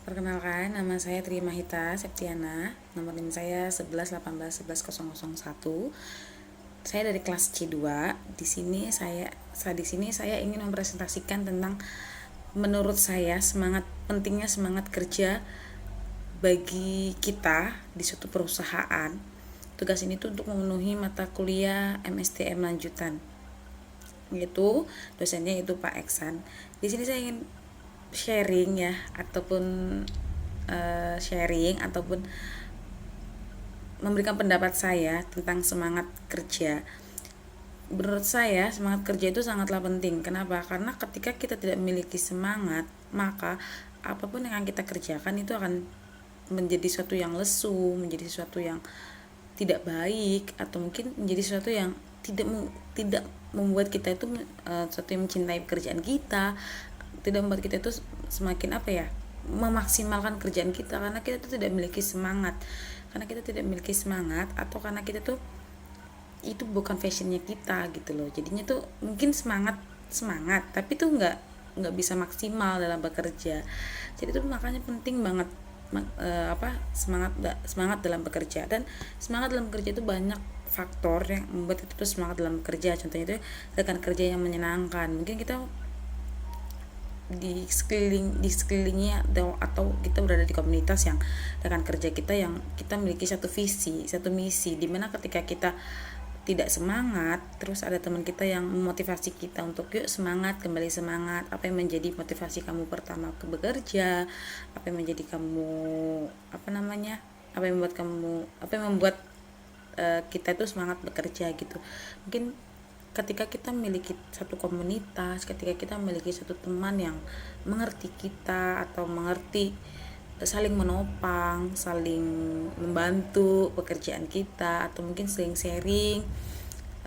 Perkenalkan, nama saya Tri Mahita Septiana. Nomor NIM saya 1118111001. Saya dari kelas C2. Di sini saya ingin mempresentasikan tentang menurut saya pentingnya semangat kerja bagi kita di suatu perusahaan. Tugas ini tuh untuk memenuhi mata kuliah MSTM lanjutan. Yaitu dosennya itu Pak Eksan. Di sini saya ingin sharing ya ataupun memberikan pendapat saya tentang semangat kerja. Menurut saya semangat kerja itu sangatlah penting. Kenapa? Karena ketika kita tidak memiliki semangat, maka apapun yang akan kita kerjakan itu akan menjadi sesuatu yang lesu, menjadi sesuatu yang tidak baik, atau mungkin menjadi sesuatu yang tidak membuat kita itu sesuatu yang mencintai pekerjaan kita, tidak membuat kita itu semakin memaksimalkan kerjaan kita, karena kita tuh tidak memiliki semangat atau karena kita tuh itu bukan fashionnya kita gitu loh. Jadinya tuh mungkin semangat tapi tuh nggak bisa maksimal dalam bekerja. Jadi tuh makanya penting banget semangat dalam bekerja. Dan semangat dalam bekerja itu banyak faktor yang membuat kita tuh semangat dalam bekerja. Contohnya itu rekan kerja yang menyenangkan. Mungkin kita di sekelilingnya atau kita berada di komunitas yang rekan kerja kita yang kita memiliki satu visi, satu misi, dimana ketika kita tidak semangat, terus ada teman kita yang memotivasi kita untuk yuk semangat, kembali semangat. Apa yang menjadi motivasi kamu pertama ke bekerja? Apa yang menjadi kamu apa yang membuat kita itu semangat bekerja gitu. Mungkin ketika kita memiliki satu komunitas, ketika kita memiliki satu teman yang mengerti kita atau mengerti, saling menopang, saling membantu pekerjaan kita, atau mungkin saling sharing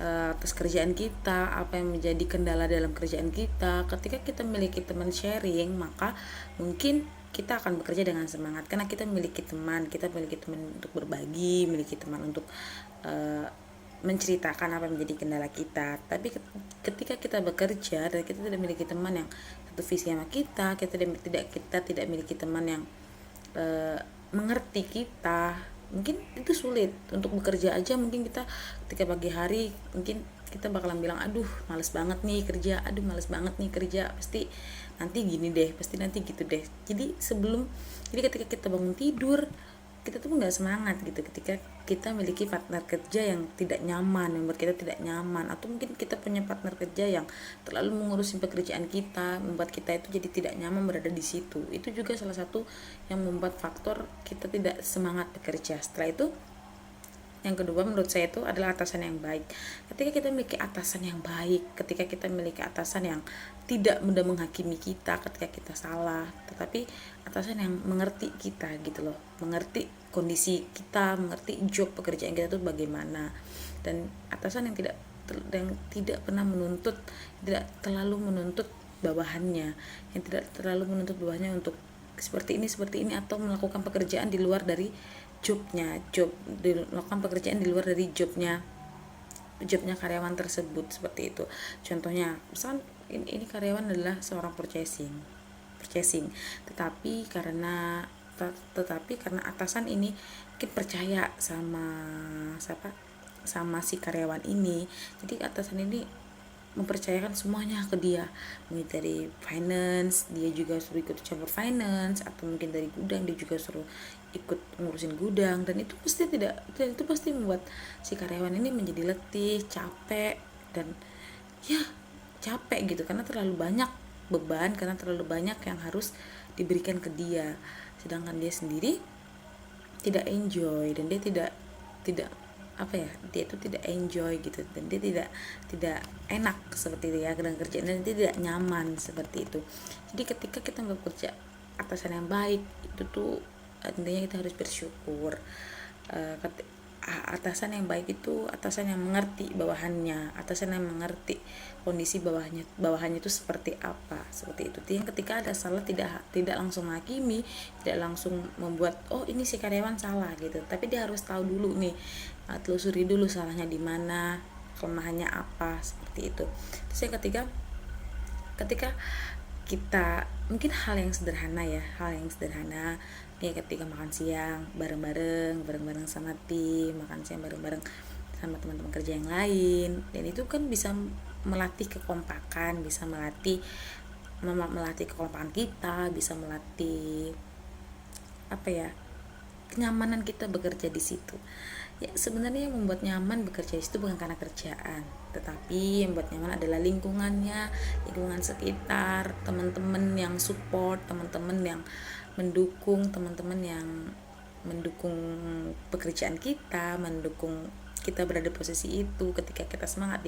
atas kerjaan kita, apa yang menjadi kendala dalam kerjaan kita. Ketika kita memiliki teman sharing, maka mungkin kita akan bekerja dengan semangat karena kita memiliki teman untuk berbagi, memiliki teman untuk menceritakan apa yang menjadi kendala kita. Tapi ketika kita bekerja dan kita tidak memiliki teman yang satu visi sama kita tidak memiliki teman yang mengerti kita, mungkin itu sulit untuk bekerja aja. Mungkin kita ketika pagi hari mungkin kita bakalan bilang males banget nih kerja, pasti nanti gini deh, pasti nanti gitu deh. Jadi ketika kita bangun tidur, kita tuh nggak semangat gitu. Ketika kita memiliki partner kerja yang tidak nyaman, membuat kita tidak nyaman, atau mungkin kita punya partner kerja yang terlalu mengurusin pekerjaan kita, membuat kita itu jadi tidak nyaman berada di situ. Itu juga salah satu yang membuat faktor kita tidak semangat bekerja. Setelah itu, yang kedua menurut saya itu adalah atasan yang baik. Ketika kita memiliki atasan yang baik, ketika kita memiliki atasan yang tidak mudah menghakimi kita ketika kita salah, tetapi atasan yang mengerti kita gitu loh, mengerti kondisi kita, mengerti job pekerjaan kita itu bagaimana. Dan atasan yang tidak pernah tidak terlalu menuntut bawahannya, yang tidak terlalu menuntut bawahannya untuk seperti ini atau melakukan pekerjaan di luar dari melakukan pekerjaan di luar dari jobnya karyawan tersebut, seperti itu. Contohnya, misalkan ini karyawan adalah seorang purchasing, tetapi karena atasan ini mungkin percaya sama si karyawan ini, jadi atasan ini mempercayakan semuanya ke dia. Mungkin dari finance dia juga suruh ikut campur finance, atau mungkin dari gudang dia juga suruh ikut ngurusin gudang, dan itu pasti membuat si karyawan ini menjadi letih, capek, dan ya capek gitu karena terlalu banyak beban, karena terlalu banyak yang harus diberikan ke dia, sedangkan dia sendiri tidak enjoy, dan dia tidak dia itu tidak enjoy gitu, dan dia tidak enak seperti itu ya dengan kerjaan, dan dia tidak nyaman seperti itu. Jadi ketika kita bekerja atasan yang baik itu tuh intinya kita harus bersyukur. Atasan yang baik itu atasan yang mengerti bawahannya, atasan yang mengerti kondisi bawahannya itu seperti apa, seperti itu. Yang ketika ada salah tidak langsung menghakimi, tidak langsung membuat ini si karyawan salah gitu, tapi dia harus tahu dulu nih, telusuri dulu salahnya di mana, kelemahannya apa, seperti itu. Terus yang ketiga, ketika kita mungkin hal yang sederhana ya, kayak ketika makan siang bareng-bareng sama tim, makan siang bareng-bareng sama teman-teman kerja yang lain, dan itu kan bisa melatih kekompakan, bisa melatih kekompakan kita, bisa melatih apa ya, kenyamanan kita bekerja di situ. Ya sebenarnya yang membuat nyaman bekerja di situ bukan karena kerjaan, tetapi yang membuat nyaman adalah lingkungannya, lingkungan sekitar, teman-teman yang support, teman-teman yang mendukung, teman-teman yang mendukung pekerjaan kita, mendukung kita berada di posisi itu. Ketika kita semangat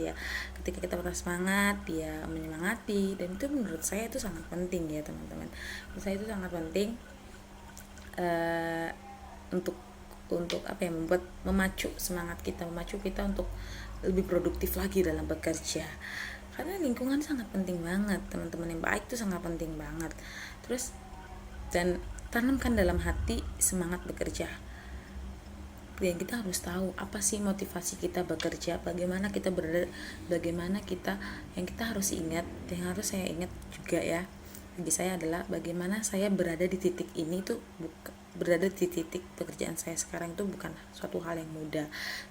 dia menyemangati, dan itu menurut saya itu sangat penting ya teman-teman. Menurut saya itu sangat penting untuk apa ya, memacu semangat kita, memacu kita untuk lebih produktif lagi dalam bekerja. Karena lingkungan sangat penting banget, teman-teman yang baik itu sangat penting banget. Terus dan tanamkan dalam hati semangat bekerja. Dan kita harus tahu apa sih motivasi kita bekerja, bagaimana kita berada, bagaimana kita, yang kita harus ingat, yang harus saya ingat juga ya, bagi saya adalah bagaimana saya berada di titik ini tuh, berada di titik pekerjaan saya sekarang itu bukan suatu hal yang mudah,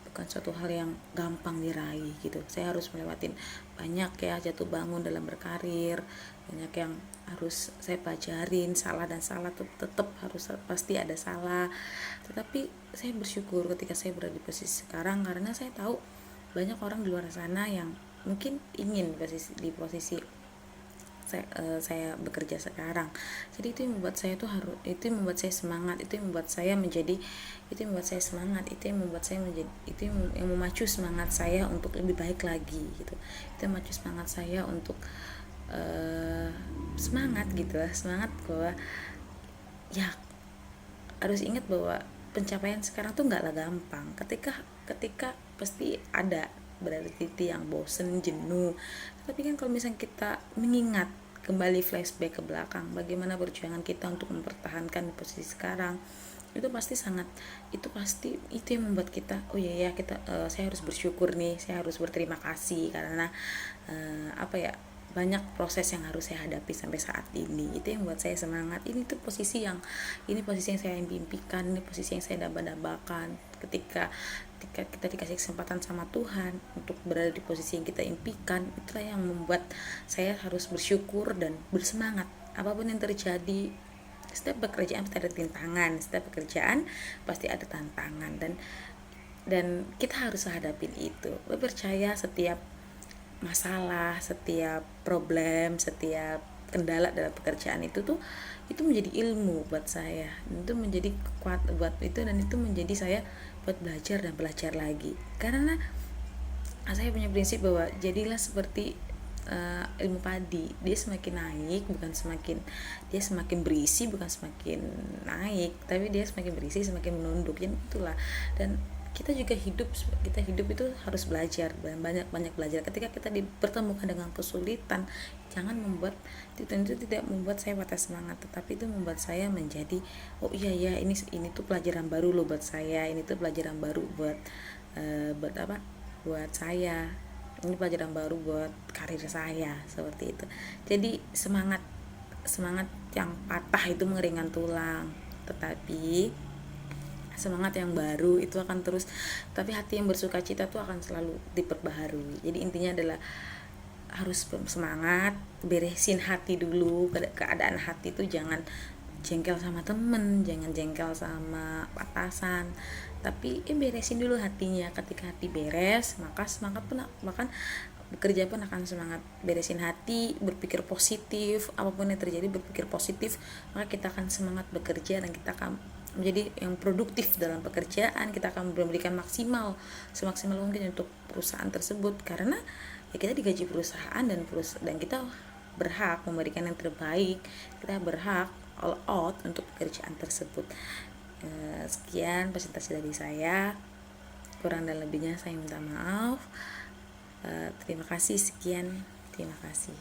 bukan suatu hal yang gampang diraih gitu. Saya harus melewatin banyak ya jatuh bangun dalam berkarir, banyak yang harus saya pelajarin, salah tuh tetap harus, pasti ada salah, tetapi saya bersyukur ketika saya berada di posisi sekarang, karena saya tahu banyak orang di luar sana yang mungkin ingin di posisi saya bekerja sekarang. Jadi itu yang membuat saya tuh itu yang membuat saya semangat, itu yang membuat saya menjadi, itu yang memacu semangat saya untuk lebih baik lagi gitu. Itu yang memacu semangat saya untuk semangat gitu lah, semangat bahwa ya harus ingat bahwa pencapaian sekarang tuh nggak lah gampang. Ketika pasti ada berada di titik yang bosen, jenuh. Tapi kan kalau misalnya kita mengingat kembali, flashback ke belakang, bagaimana perjuangan kita untuk mempertahankan posisi sekarang, itu pasti yang membuat kita, oh iya ya, saya harus bersyukur nih, saya harus berterima kasih karena banyak proses yang harus saya hadapi sampai saat ini. Itu yang membuat saya semangat. Ini posisi yang saya impikan, ini posisi yang saya damba-dambakan. Ketika kita dikasih kesempatan sama Tuhan untuk berada di posisi yang kita impikan, itulah yang membuat saya harus bersyukur dan bersemangat. Apapun yang terjadi, setiap pekerjaan pasti ada tantangan, dan kita harus hadapin itu. Percaya setiap masalah, setiap problem, setiap kendala dalam pekerjaan itu menjadi ilmu buat saya, itu menjadi kuat buat itu, dan itu menjadi saya buat belajar dan belajar lagi. Karena saya punya prinsip bahwa jadilah seperti ilmu padi, dia semakin berisi, bukan semakin naik, tapi dia semakin berisi, semakin menunduk. Itulah. Dan kita hidup itu harus belajar, dan banyak belajar. Ketika kita dipertemukan dengan kesulitan, jangan membuat itu tidak membuat saya patah semangat, tetapi itu membuat saya menjadi, oh iya ini tuh pelajaran baru loh buat saya, ini tuh pelajaran baru buat saya, ini pelajaran baru buat karir saya, seperti itu. Jadi semangat yang patah itu mengeringan tulang, tetapi semangat yang baru itu akan terus, tapi hati yang bersuka cita itu akan selalu diperbaharui. Jadi intinya adalah harus semangat, beresin hati dulu, keadaan hati itu jangan jengkel sama temen, jangan jengkel sama atasan, tapi beresin dulu hatinya. Ketika hati beres, maka semangat pun, bahkan bekerja pun akan semangat. Beresin hati, berpikir positif, apapun yang terjadi berpikir positif, maka kita akan semangat bekerja, dan kita akan menjadi yang produktif dalam pekerjaan. Kita akan memberikan semaksimal mungkin untuk perusahaan tersebut, karena ya kita digaji perusahaan, dan kita berhak memberikan yang terbaik, kita berhak all out untuk pekerjaan tersebut. Sekian presentasi dari saya, kurang dan lebihnya saya minta maaf. Terima kasih, sekian, terima kasih.